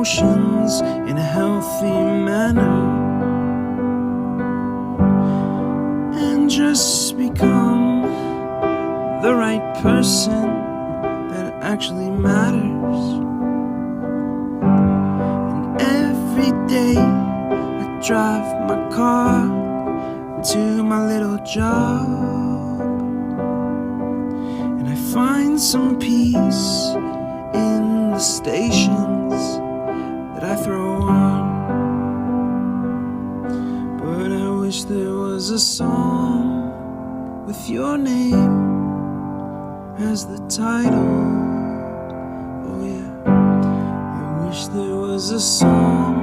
emotions in a healthy manner, and just become the right person that actually matters. And every day I drive my car to my little job, and I find some peace in the stations that I throw on. But I wish there was a song with your name as the title. Oh yeah, I wish there was a song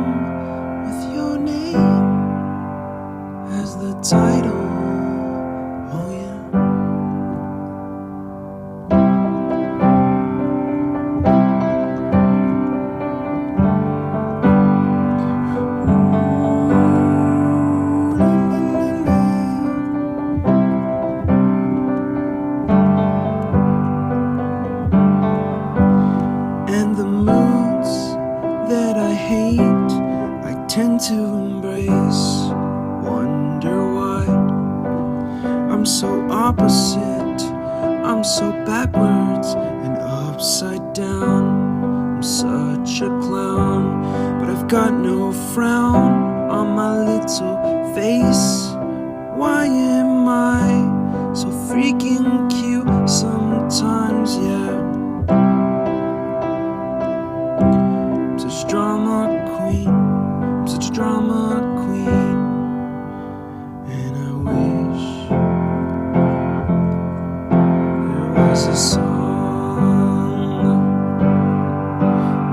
with your name as the title. Oh yeah. And the moods that I hate, I tend to embrace. Wonder why I'm so opposite, I'm so backwards and upside down. I'm such a clown, but I've got no frown on my little face. Why am I so freaking cute sometimes, yeah? I'm such a drama queen, I'm such a drama queen. And I wish there was a song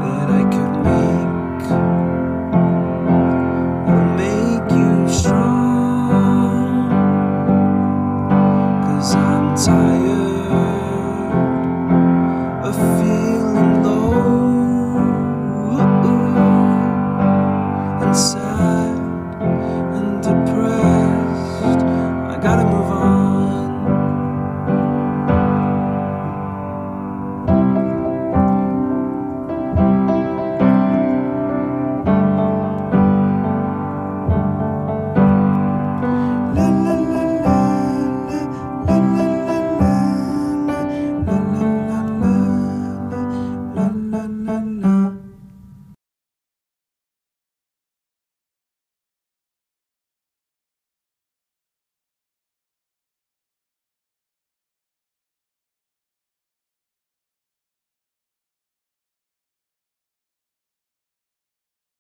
that I could make that'll make you strong. 'Cause I'm tired